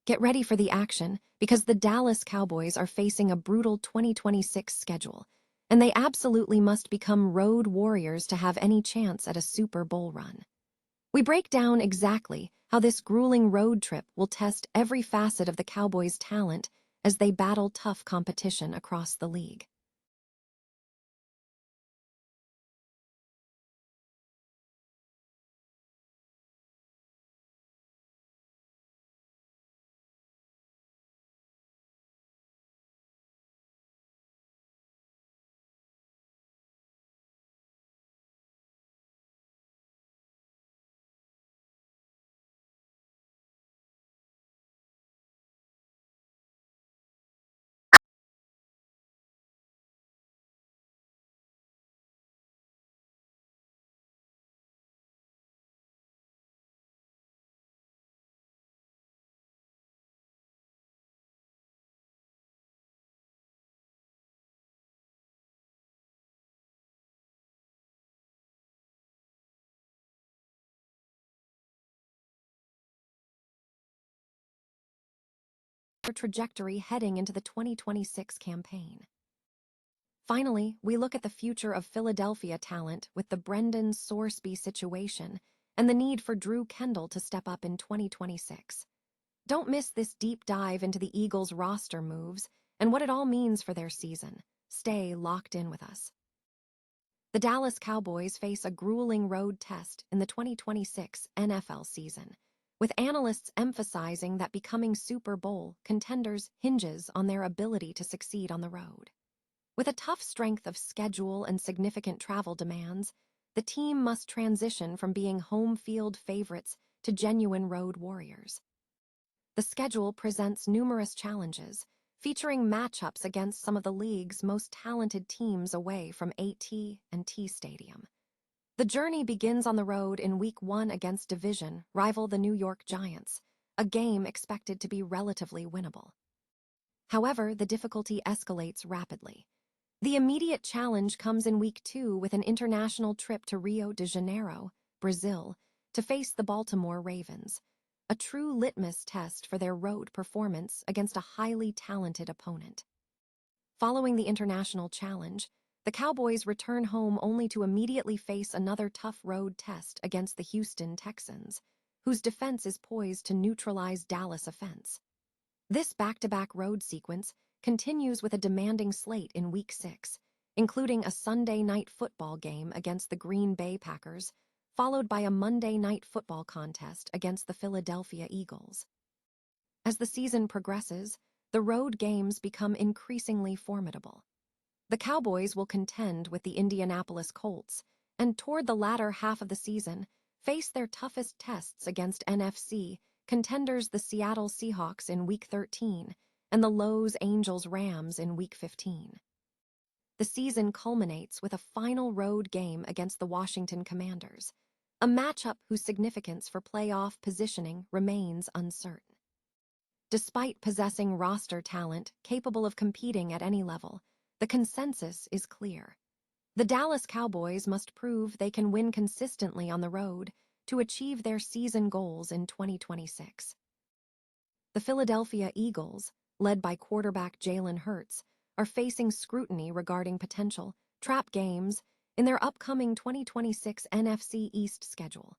Get ready for the action because the Dallas Cowboys are facing a brutal 2026 schedule, and they absolutely must become road warriors to have any chance at a Super Bowl run. We break down exactly how this grueling road trip will test every facet of the Cowboys' talent as they battle tough competition across the league. Their trajectory heading into the 2026 campaign. Finally, we look at the future of Philadelphia talent with the Brendan Sorsby situation and the need for Drew Kendall to step up in 2026. Don't miss this deep dive into the Eagles' roster moves and what it all means for their season. Stay locked in with us. The Dallas Cowboys face a grueling road test in the 2026 NFL season, with analysts emphasizing that becoming Super Bowl contenders hinges on their ability to succeed on the road. With a tough strength of schedule and significant travel demands, the team must transition from being home field favorites to genuine road warriors. The schedule presents numerous challenges, featuring matchups against some of the league's most talented teams away from AT&T Stadium. The journey begins on the road in Week 1 against division rival the New York Giants, a game expected to be relatively winnable. However, the difficulty escalates rapidly. The immediate challenge comes in Week 2 with an international trip to Rio de Janeiro, Brazil, to face the Baltimore Ravens, a true litmus test for their road performance against a highly talented opponent. Following the international challenge, the Cowboys return home only to immediately face another tough road test against the Houston Texans, whose defense is poised to neutralize Dallas' offense. This back-to-back road sequence continues with a demanding slate in Week 6, including a Sunday night football game against the Green Bay Packers, followed by a Monday night football contest against the Philadelphia Eagles. As the season progresses, the road games become increasingly formidable. The Cowboys will contend with the Indianapolis Colts, and toward the latter half of the season, face their toughest tests against NFC contenders the Seattle Seahawks in Week 13 and the Los Angeles Rams in Week 15. The season culminates with a final road game against the Washington Commanders, a matchup whose significance for playoff positioning remains uncertain. Despite possessing roster talent capable of competing at any level, the consensus is clear. The Dallas Cowboys must prove they can win consistently on the road to achieve their season goals in 2026. The Philadelphia Eagles, led by quarterback Jalen Hurts, are facing scrutiny regarding potential trap games in their upcoming 2026 NFC East schedule.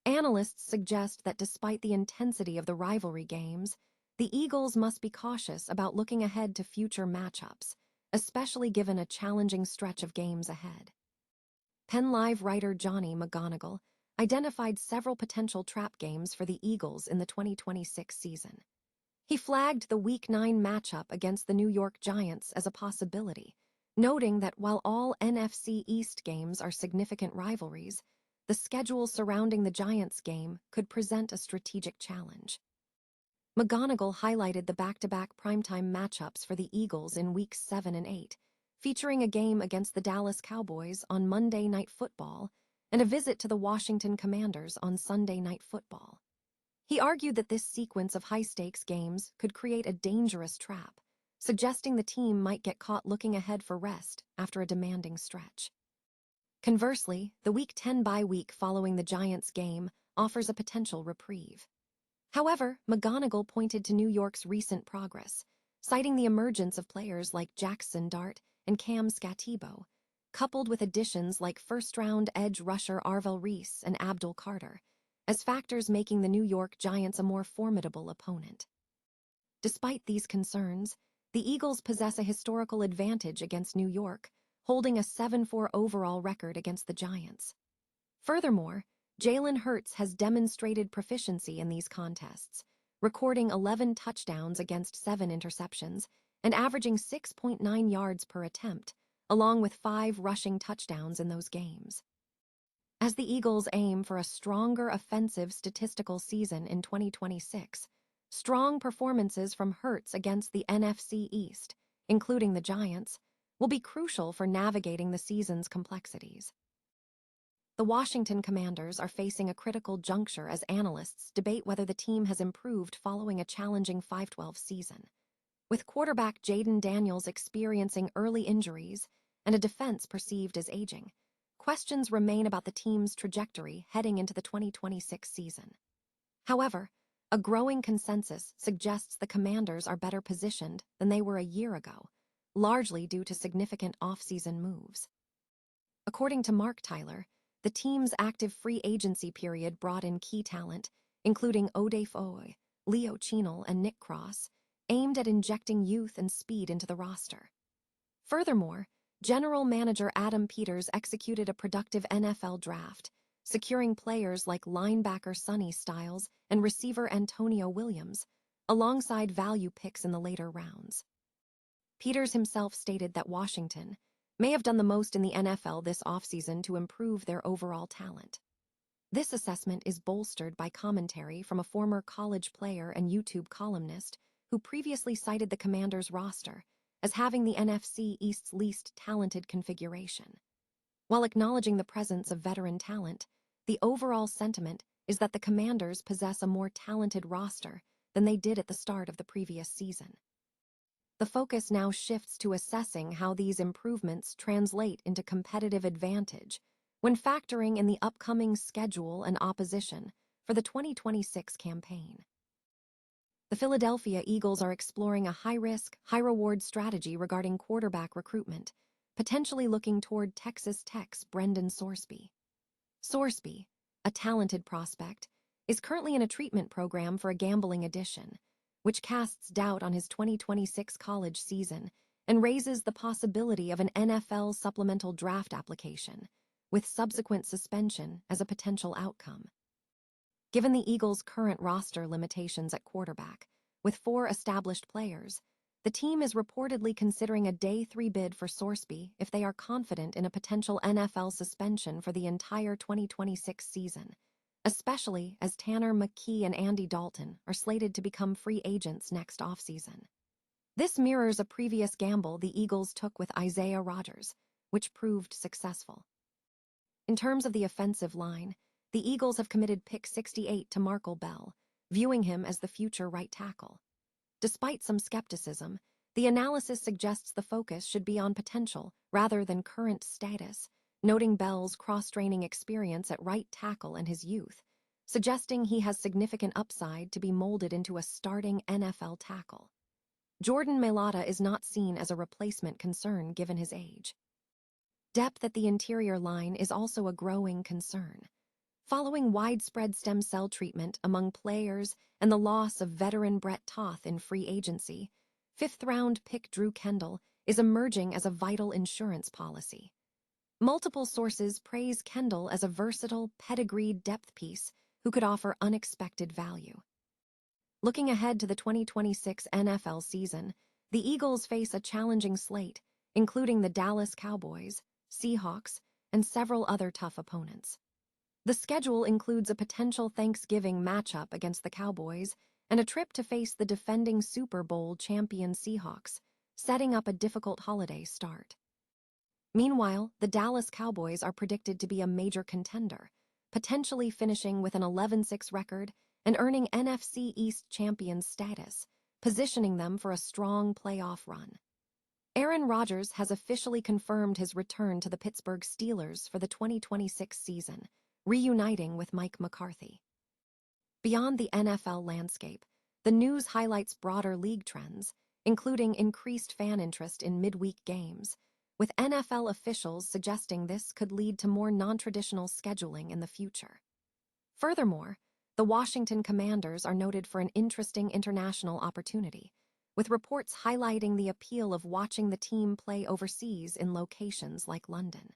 Analysts suggest that despite the intensity of the rivalry games, the Eagles must be cautious about looking ahead to future matchups, especially given a challenging stretch of games ahead. PennLive writer Johnny McGonigal identified several potential trap games for the Eagles in the 2026 season. He flagged the Week 9 matchup against the New York Giants as a possibility, noting that while all NFC East games are significant rivalries, the schedule surrounding the Giants game could present a strategic challenge. McGonigal highlighted the back-to-back primetime matchups for the Eagles in Weeks 7 and 8, featuring a game against the Dallas Cowboys on Monday Night Football and a visit to the Washington Commanders on Sunday Night Football. He argued that this sequence of high-stakes games could create a dangerous trap, suggesting the team might get caught looking ahead for rest after a demanding stretch. Conversely, the Week 10 bye week following the Giants game offers a potential reprieve. However, McGonigal pointed to New York's recent progress, citing the emergence of players like Jackson Dart and Cam Scatebo, coupled with additions like first-round edge rusher Arvell Reese and Abdul Carter, as factors making the New York Giants a more formidable opponent. Despite these concerns, the Eagles possess a historical advantage against New York, holding a 7-4 overall record against the Giants. Furthermore, Jalen Hurts has demonstrated proficiency in these contests, recording 11 touchdowns against 7 interceptions and averaging 6.9 yards per attempt, along with 5 rushing touchdowns in those games. As the Eagles aim for a stronger offensive statistical season in 2026, strong performances from Hurts against the NFC East, including the Giants, will be crucial for navigating the season's complexities. The Washington Commanders are facing a critical juncture as analysts debate whether the team has improved following a challenging 5-12 season. With quarterback Jaden Daniels experiencing early injuries and a defense perceived as aging, questions remain about the team's trajectory heading into the 2026 season. However, a growing consensus suggests the Commanders are better positioned than they were a year ago, largely due to significant off-season moves. According to Mark Tyler, the team's active free agency period brought in key talent, including Odafe Oweh, Leo Chenal, and Nick Cross, aimed at injecting youth and speed into the roster. Furthermore, General Manager Adam Peters executed a productive NFL draft, securing players like linebacker Sonny Styles and receiver Antonio Williams, alongside value picks in the later rounds. Peters himself stated that Washington may have done the most in the NFL this offseason to improve their overall talent. This assessment is bolstered by commentary from a former college player and YouTube columnist who previously cited the Commanders' roster as having the NFC East's least talented configuration. While acknowledging the presence of veteran talent, the overall sentiment is that the Commanders possess a more talented roster than they did at the start of the previous season. The focus now shifts to assessing how these improvements translate into competitive advantage when factoring in the upcoming schedule and opposition for the 2026 campaign. The Philadelphia Eagles are exploring a high-risk, high-reward strategy regarding quarterback recruitment, potentially looking toward Texas Tech's Brendan Sorsby. Sorsby, a talented prospect, is currently in a treatment program for a gambling addiction, which casts doubt on his 2026 college season and raises the possibility of an NFL supplemental draft application, with subsequent suspension as a potential outcome. Given the Eagles' current roster limitations at quarterback, with 4 established players, the team is reportedly considering a Day 3 bid for Sorsby if they are confident in a potential NFL suspension for the entire 2026 season, especially as Tanner McKee and Andy Dalton are slated to become free agents next offseason. This mirrors a previous gamble the Eagles took with Isaiah Rodgers, which proved successful. In terms of the offensive line, the Eagles have committed pick 68 to Markel Bell, viewing him as the future right tackle. Despite some skepticism, the analysis suggests the focus should be on potential rather than current status, noting Bell's cross-training experience at right tackle and his youth, suggesting he has significant upside to be molded into a starting NFL tackle. Jordan Mailata is not seen as a replacement concern given his age. Depth at the interior line is also a growing concern. Following widespread stem cell treatment among players and the loss of veteran Brett Toth in free agency, 5th-round pick Drew Kendall is emerging as a vital insurance policy. Multiple sources praise Kendall as a versatile, pedigreed depth piece who could offer unexpected value. Looking ahead to the 2026 NFL season, the Eagles face a challenging slate, including the Dallas Cowboys, Seahawks, and several other tough opponents. The schedule includes a potential Thanksgiving matchup against the Cowboys and a trip to face the defending Super Bowl champion Seahawks, setting up a difficult holiday start. Meanwhile, the Dallas Cowboys are predicted to be a major contender, potentially finishing with an 11-6 record and earning NFC East champions status, positioning them for a strong playoff run. Aaron Rodgers has officially confirmed his return to the Pittsburgh Steelers for the 2026 season, reuniting with Mike McCarthy. Beyond the NFL landscape, the news highlights broader league trends, including increased fan interest in midweek games, with NFL officials suggesting this could lead to more non-traditional scheduling in the future. Furthermore, the Washington Commanders are noted for an interesting international opportunity, with reports highlighting the appeal of watching the team play overseas in locations like London.